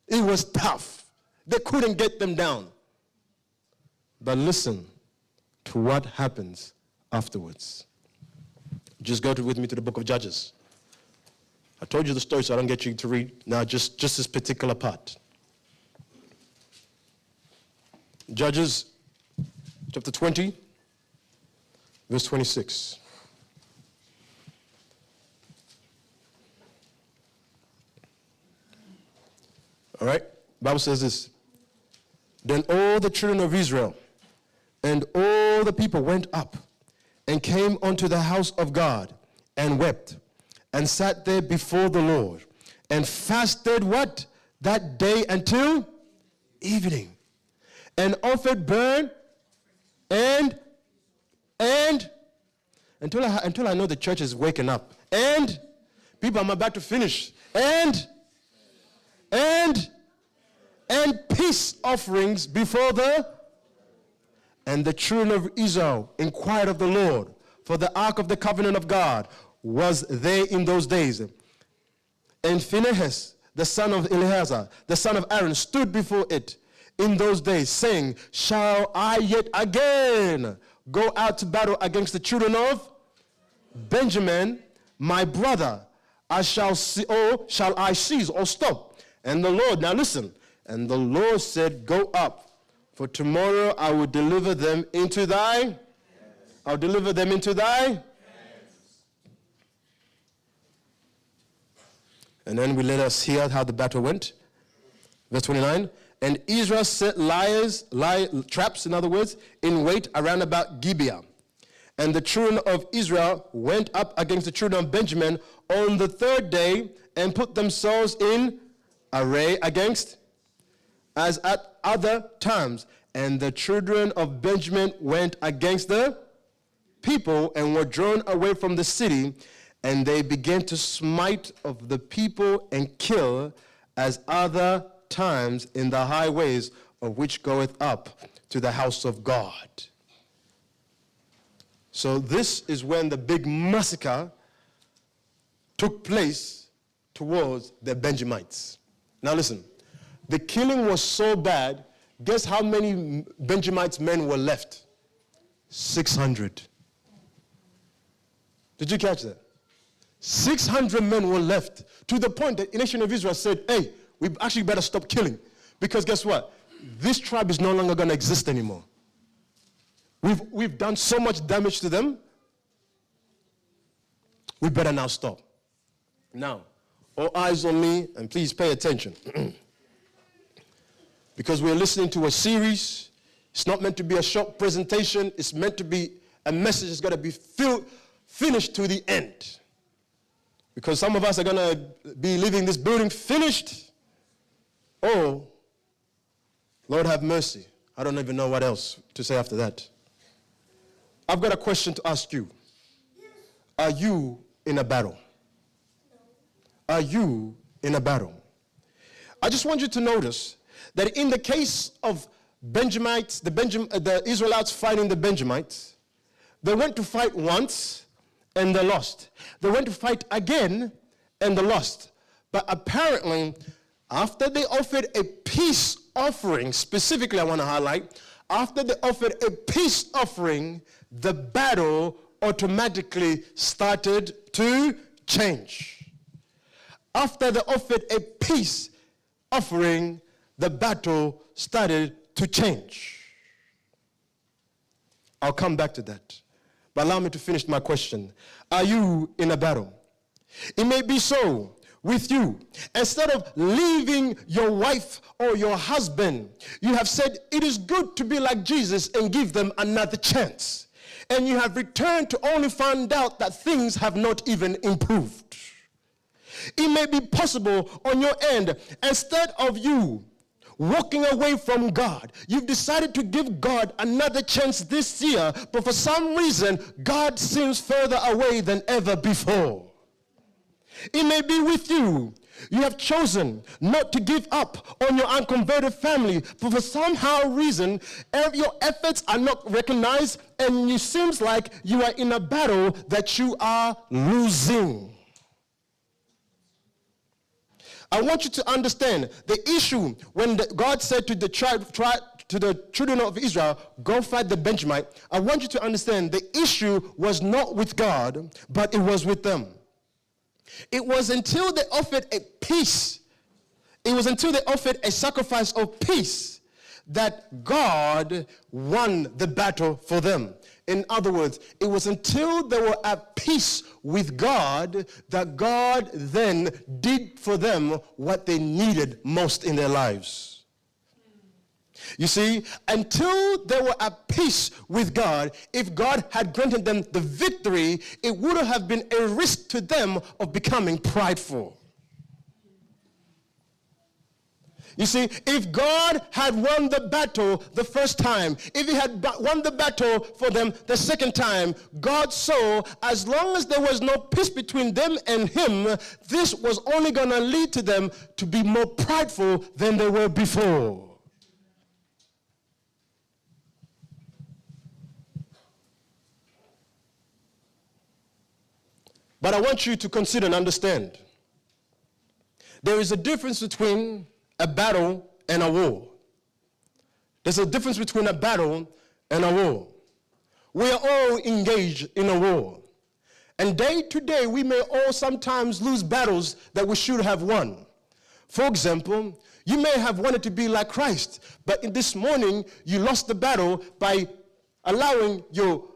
It was tough. They couldn't get them down. But listen to what happens afterwards. Just go with me to the book of Judges. I told you the story, so I don't get you to read now just this particular part. Judges chapter 20, verse 26. All right? The Bible says this. Then all the children of Israel and all the people went up and came unto the house of God and wept and sat there before the Lord and fasted what? That day until evening. And offered burnt and until I know the church is waking up. And people, I'm about to finish. And peace offerings before and the children of Israel inquired of the Lord, for the ark of the covenant of God was there in those days. And Phinehas, the son of Eleazar, the son of Aaron, stood before it in those days, saying, shall I yet again go out to battle against the children of Benjamin, my brother? Shall I cease or stop? And the Lord, now listen, and the Lord said, go up, for tomorrow I will deliver them into thy hands. I'll deliver them into thy hands. And then we let us hear how the battle went. Verse 29. And Israel set traps, in other words, in wait around about Gibeah. And the children of Israel went up against the children of Benjamin on the third day and put themselves in array against as at other times. And the children of Benjamin went against the people and were drawn away from the city, and they began to smite of the people and kill as other times in the highways of which goeth up to the house of God. So this is when the big massacre took place towards the Benjamites. Now listen, the killing was so bad, guess how many Benjamites men were left? 600. Did you catch that? 600 men were left, to the point that the nation of Israel said, hey, we actually better stop killing, because guess what? This tribe is no longer going to exist anymore. We've done so much damage to them. We better now stop. Now, all eyes on me, and please pay attention. Because we're listening to a series. It's not meant to be a short presentation. It's meant to be a message that's got to be finished to the end. Because some of us are going to be leaving this building finished. Oh, Lord have mercy. I don't even know what else to say after that. I've got a question to ask you. Are you in a battle? Are you in a battle? I just want you to notice that in the case of Benjamites, the Israelites fighting the Benjamites, they went to fight once and they lost. They went to fight again and they lost. But apparently, after they offered a peace offering, specifically I want to highlight, after they offered a peace offering, the battle automatically started to change. After they offered a peace offering, the battle started to change. I'll come back to that. But allow me to finish my question. Are you in a battle? It may be so with you. Instead of leaving your wife or your husband, you have said, it is good to be like Jesus and give them another chance. And you have returned to only find out that things have not even improved. It may be possible on your end, instead of you walking away from God, you've decided to give God another chance this year, but for some reason, God seems further away than ever before. It may be with you. You have chosen not to give up on your unconverted family, but for somehow reason, your efforts are not recognized, and it seems like you are in a battle that you are losing. I want you to understand the issue when God said to the children of Israel, go fight the Benjamite. I want you to understand the issue was not with God, but it was with them. It was until they offered a peace, it was until they offered a sacrifice of peace that God won the battle for them. In other words, it was until they were at peace with God that God then did for them what they needed most in their lives. You see, until they were at peace with God, if God had granted them the victory, it would have been a risk to them of becoming prideful. You see, if God had won the battle the first time, if he had won the battle for them the second time, God saw as long as there was no peace between them and him, this was only going to lead to them to be more prideful than they were before. But I want you to consider and understand, there is a difference between a battle and a war. There's a difference between a battle and a war. We are all engaged in a war. And day to day, we may all sometimes lose battles that we should have won. For example, you may have wanted to be like Christ, but this morning, you lost the battle by allowing your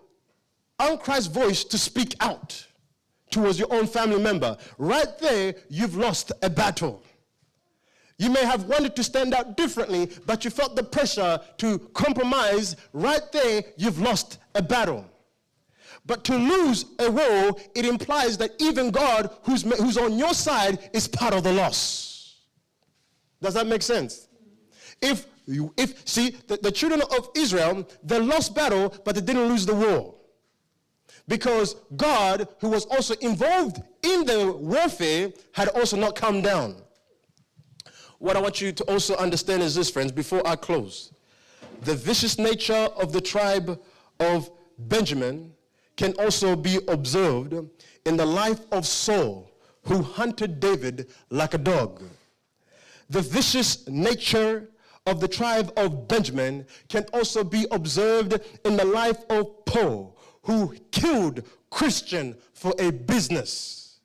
unchrist voice to speak out towards your own family member. Right there, you've lost a battle. You may have wanted to stand out differently, but you felt the pressure to compromise. Right there, you've lost a battle. But to lose a war, it implies that even God, who's on your side, is part of the loss. Does that make sense? the children of Israel, they lost battle, but they didn't lose the war. Because God, who was also involved in the warfare, had also not come down. What I want you to also understand is this, friends, before I close. The vicious nature of the tribe of Benjamin can also be observed in the life of Saul, who hunted David like a dog. The vicious nature of the tribe of Benjamin can also be observed in the life of Paul, who killed Christian for a business.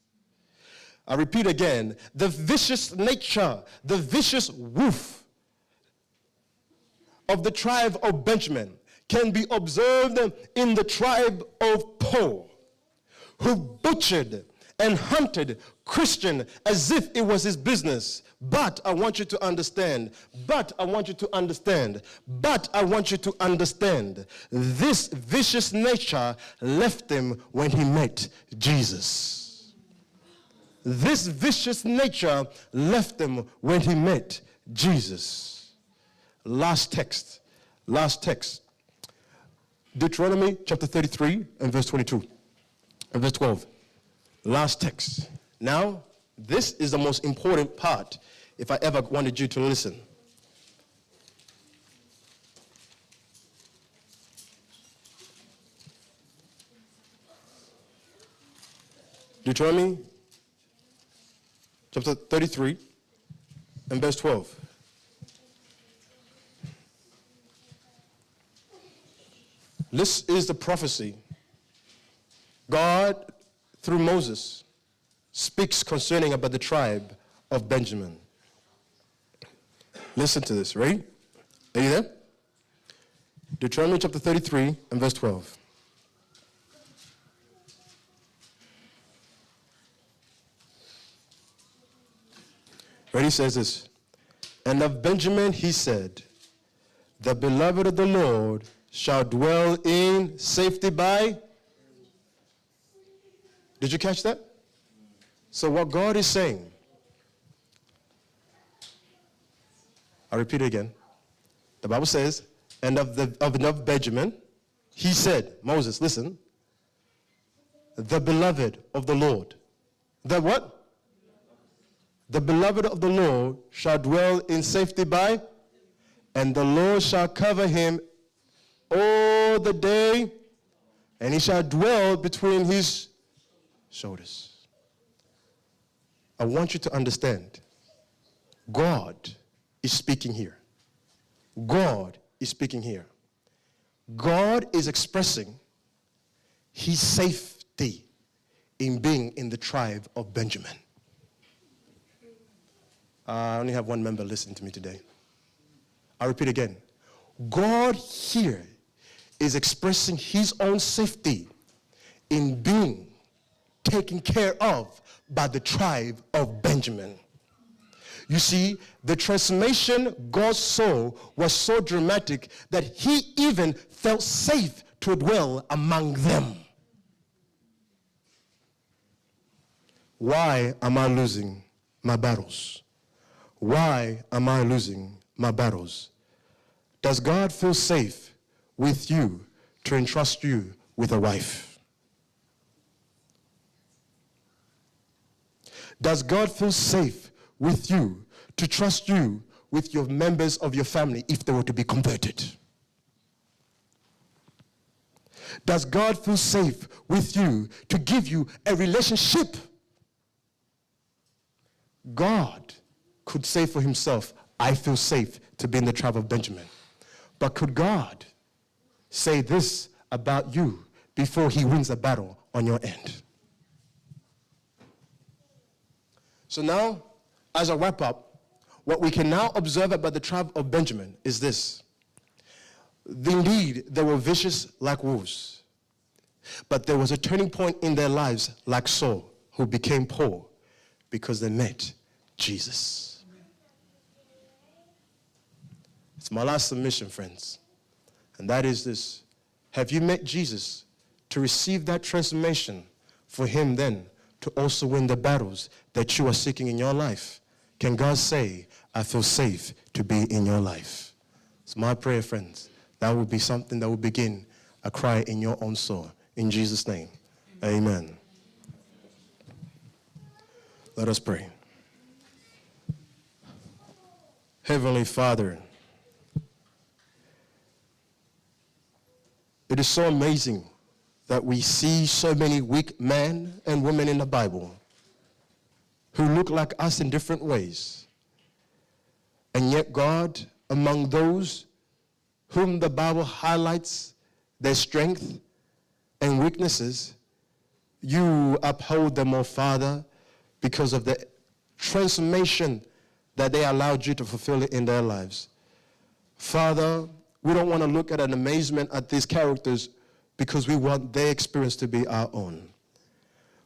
I repeat again, the vicious nature, the vicious wolf of the tribe of Benjamin can be observed in the tribe of Paul, who butchered and hunted Christian as if it was his business. But I want you to understand, this vicious nature left him when he met Jesus. This vicious nature left him when he met Jesus. Last text. Deuteronomy chapter 33 and verse 22 and verse 12. Last text. Now, this is the most important part if I ever wanted you to listen. Deuteronomy chapter 33 and verse 12. This is the prophecy. God, through Moses, speaks concerning about the tribe of Benjamin. Listen to this, ready? Are you there? Deuteronomy chapter 33 and verse 12. Ready? Says this. And of Benjamin he said, the beloved of the Lord shall dwell in safety by. Did you catch that? So what God is saying, I repeat it again. The Bible says, and of Benjamin, he said, Moses, listen, the beloved of the Lord. The what? The beloved of the Lord shall dwell in safety by, and the Lord shall cover him all the day, and he shall dwell between his shoulders. I want you to understand, God is speaking here. God is speaking here. God is expressing his safety in being in the tribe of Benjamin. I only have one member listening to me today. I repeat again. God here is expressing his own safety in being taken care of by the tribe of Benjamin. You see, the transformation God saw was so dramatic that he even felt safe to dwell among them. Why am I losing my battles? Why am I losing my battles? Does God feel safe with you to entrust you with a wife? Does God feel safe with you to trust you with your members of your family if they were to be converted? Does God feel safe with you to give you a relationship? God could say for himself, I feel safe to be in the tribe of Benjamin. But could God say this about you before he wins a battle on your end? So now, as I wrap up, what we can now observe about the tribe of Benjamin is this. Indeed, they were vicious like wolves. But there was a turning point in their lives like Saul, who became Paul, because they met Jesus. It's my last submission, friends. And that is this. Have you met Jesus to receive that transformation for him then to also win the battles that you are seeking in your life? can God say, I feel safe to be in your life? It's my prayer, friends. That would be something that will begin a cry in your own soul. In Jesus' name, amen. Let us pray. Heavenly Father, it is so amazing that we see so many weak men and women in the Bible who look like us in different ways. And yet God, among those whom the Bible highlights their strength and weaknesses, you uphold them, oh Father, because of the transformation that they allowed you to fulfill in their lives. Father, we don't want to look at an amazement at these characters because we want their experience to be our own.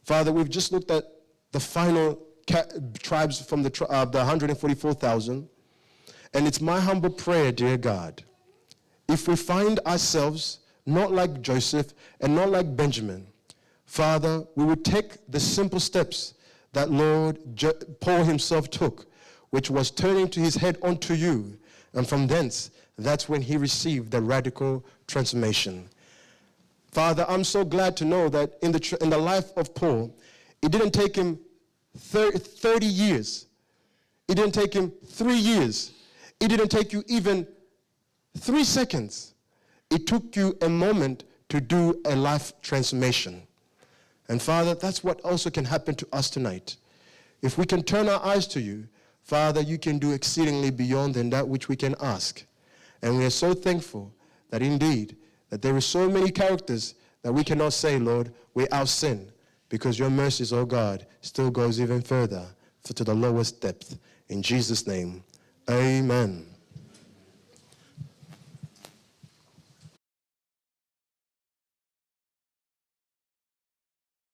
Father, we've just looked at the final tribes from the 144,000, and it's my humble prayer, dear God, if we find ourselves not like Joseph and not like Benjamin, Father, we would take the simple steps that Lord Paul himself took, which was turning to his head unto you, and from thence, that's when he received the radical transformation. Father, I'm so glad to know that in the life of Paul, it didn't take him 30 years. It didn't take him 3 years. It didn't take you even 3 seconds. It took you a moment to do a life transformation. And Father, that's what also can happen to us tonight. If we can turn our eyes to you, Father, you can do exceedingly beyond than that which we can ask. And we are so thankful that indeed, that there are so many characters that we cannot say, Lord, without sin, because your mercies, oh God, still goes even further to the lowest depth. In Jesus' name, amen.